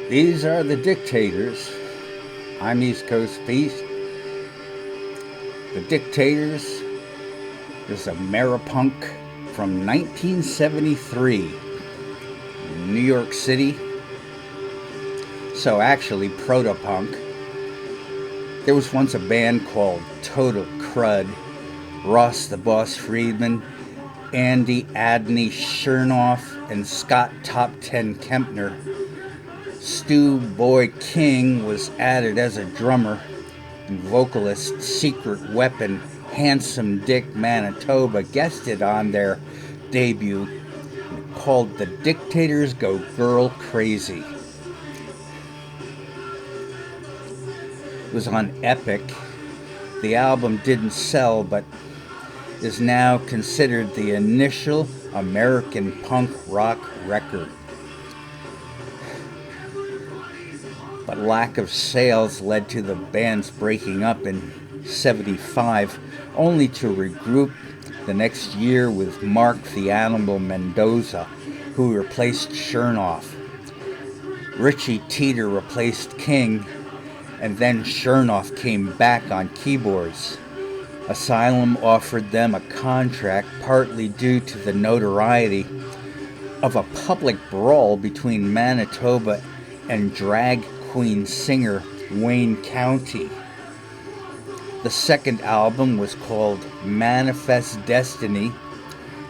These are the Dictators. I'm East Coast Pete. The Dictators is a Ameripunk from 1973, New York City. So actually, proto-punk. There was once a band called Total Crud. Ross the Boss Friedman, Andy Adney Chernoff, and Scott Top Ten Kempner. Stu Boy King was added as a drummer, and vocalist Secret Weapon Handsome Dick Manitoba guested on their debut called The Dictators Go Girl Crazy. It was on Epic. The album didn't sell, but is now considered the initial American punk rock record. But lack of sales led to the band's breaking up in '75, only to regroup the next year with Mark the Animal Mendoza, who replaced Chernoff. Richie Teeter replaced King, and then Chernoff came back on keyboards. Asylum offered them a contract partly due to the notoriety of a public brawl between Manitoba and drag queen singer Wayne County. The second album was called Manifest Destiny.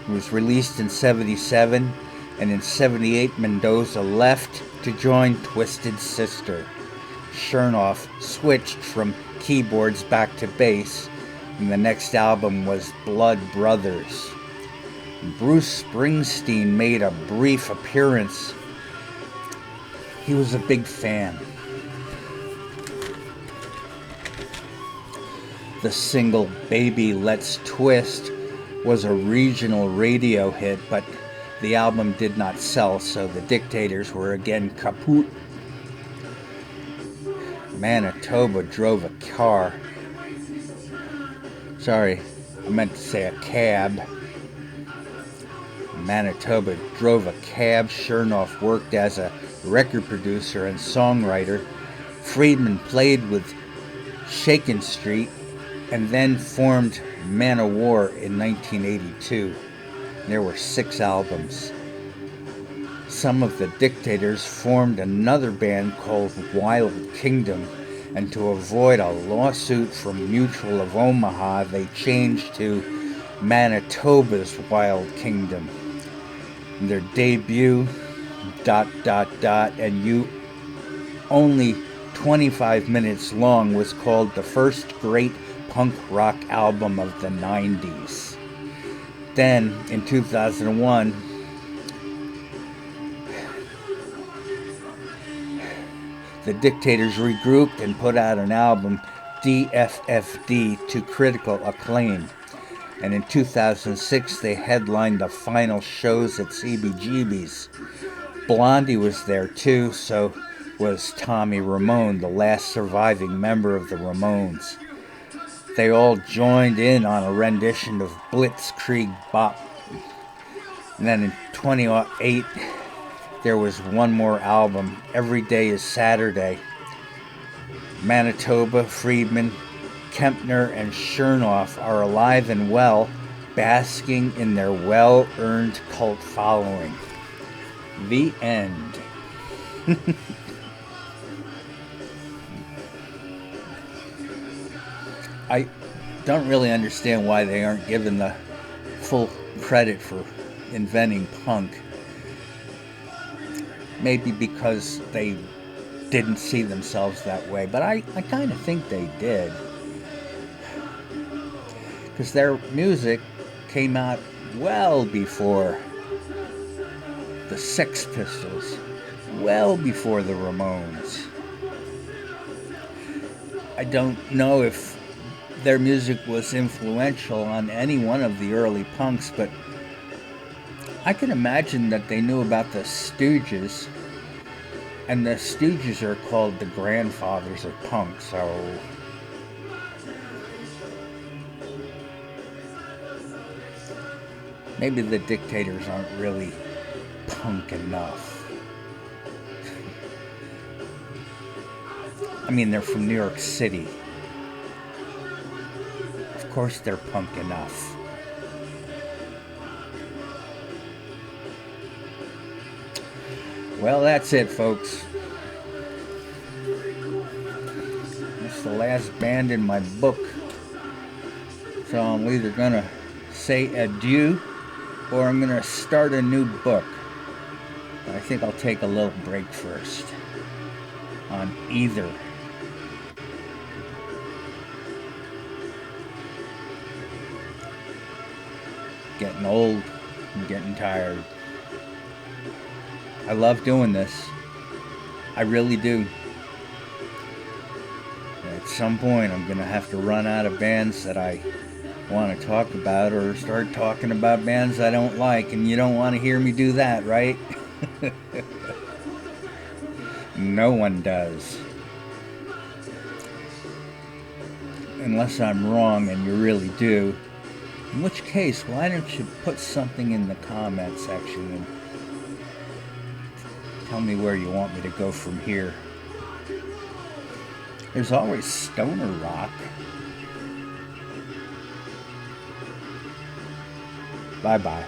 It was released in '77, and in '78 Mendoza left to join Twisted Sister. Chernoff switched from keyboards back to bass, and the next album was Blood Brothers. Bruce Springsteen made a brief appearance. He was a big fan. The single Baby Let's Twist was a regional radio hit, but the album did not sell, so the Dictators were again kaput. Manitoba drove a car. Sorry, I meant to say a cab. Manitoba drove a cab. Chernoff worked as a record producer and songwriter. Friedman played with Shakin' Street and then formed Man O' War in 1982. There were 6 albums. Some of the Dictators formed another band called Wild Kingdom, and to avoid a lawsuit from Mutual of Omaha, they changed to Manitoba's Wild Kingdom. Their debut, ... and You Only 25 Minutes Long, was called the first great punk rock album of the 90s. Then, in 2001, the Dictators regrouped and put out an album, DFFD, to critical acclaim. And in 2006, they headlined the final shows at CBGB's. Blondie was there too, so was Tommy Ramone, the last surviving member of the Ramones. They all joined in on a rendition of Blitzkrieg Bop. And then in 2008, there was one more album, Every Day is Saturday. Manitoba, Friedman, Kempner, and Chernoff are alive and well, basking in their well-earned cult following. The end. I don't really understand why they aren't given the full credit for inventing punk. Maybe because they didn't see themselves that way, but I kind of think they did. Because their music came out well before the Sex Pistols, well before the Ramones. I don't know if their music was influential on any one of the early punks, but I can imagine that they knew about the Stooges, and the Stooges are called the grandfathers of punk, so maybe the Dictators aren't really punk enough. I mean, they're from New York City. Of course they're punk enough. Well, that's it, folks. That's the last band in my book. So I'm either going to say adieu or I'm going to start a new book. But I think I'll take a little break first on either. Getting old, I'm getting tired. I love doing this. I really do. At some point, I'm going to have to run out of bands that I want to talk about or start talking about bands I don't like, and you don't want to hear me do that, right? No one does. Unless I'm wrong and you really do. In which case, why don't you put something in the comment section and tell me where you want me to go from here. There's always stoner rock. Bye-bye.